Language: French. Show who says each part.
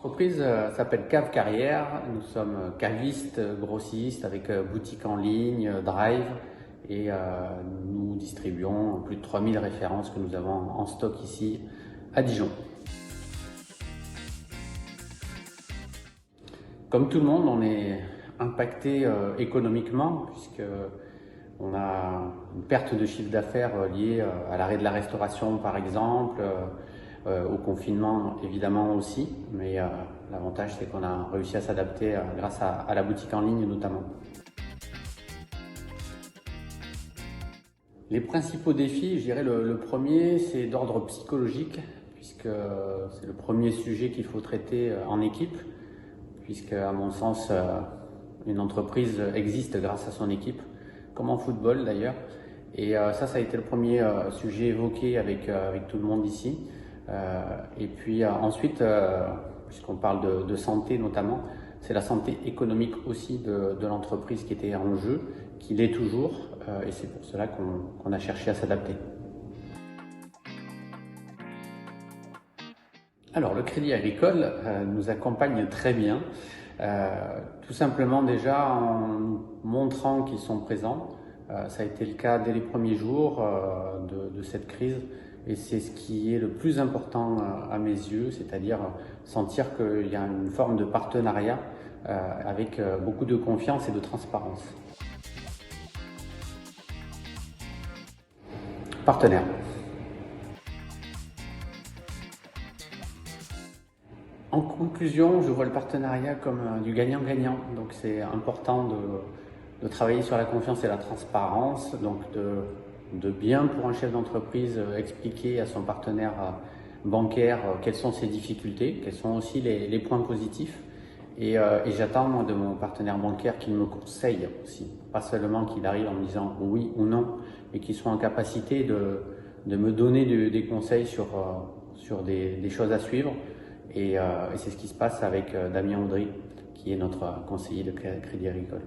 Speaker 1: L'entreprise s'appelle Cave Carrière. Nous sommes cavistes, grossistes avec boutique en ligne, drive et nous distribuons plus de 3000 références que nous avons en stock ici à Dijon. Comme tout le monde, on est impacté économiquement puisque on a une perte de chiffre d'affaires liée à l'arrêt de la restauration par exemple, au confinement évidemment aussi, mais l'avantage c'est qu'on a réussi à s'adapter grâce à la boutique en ligne notamment. Les principaux défis, je dirais le premier c'est d'ordre psychologique puisque c'est le premier sujet qu'il faut traiter en équipe, puisque à mon sens une entreprise existe grâce à son équipe, comme en football d'ailleurs. Et ça a été le premier sujet évoqué avec tout le monde ici. Et puis ensuite, puisqu'on parle de santé notamment, c'est la santé économique aussi de l'entreprise qui était en jeu, qui l'est toujours, et c'est pour cela qu'on a cherché à s'adapter. Alors le Crédit Agricole nous accompagne très bien, tout simplement déjà en montrant qu'ils sont présents. Ça a été le cas dès les premiers jours de cette crise et c'est ce qui est le plus important à mes yeux, c'est-à-dire sentir qu'il y a une forme de partenariat avec beaucoup de confiance et de transparence. Partenaire. En conclusion, je vois le partenariat comme du gagnant-gagnant. Donc c'est important de travailler sur la confiance et la transparence, donc de bien pour un chef d'entreprise expliquer à son partenaire bancaire quelles sont ses difficultés, quels sont aussi les points positifs. Et j'attends moi de mon partenaire bancaire qu'il me conseille aussi, pas seulement qu'il arrive en me disant oui ou non, mais qu'il soit en capacité de me donner des conseils sur des choses à suivre. Et c'est ce qui se passe avec Damien Audry, qui est notre conseiller de Crédit Agricole.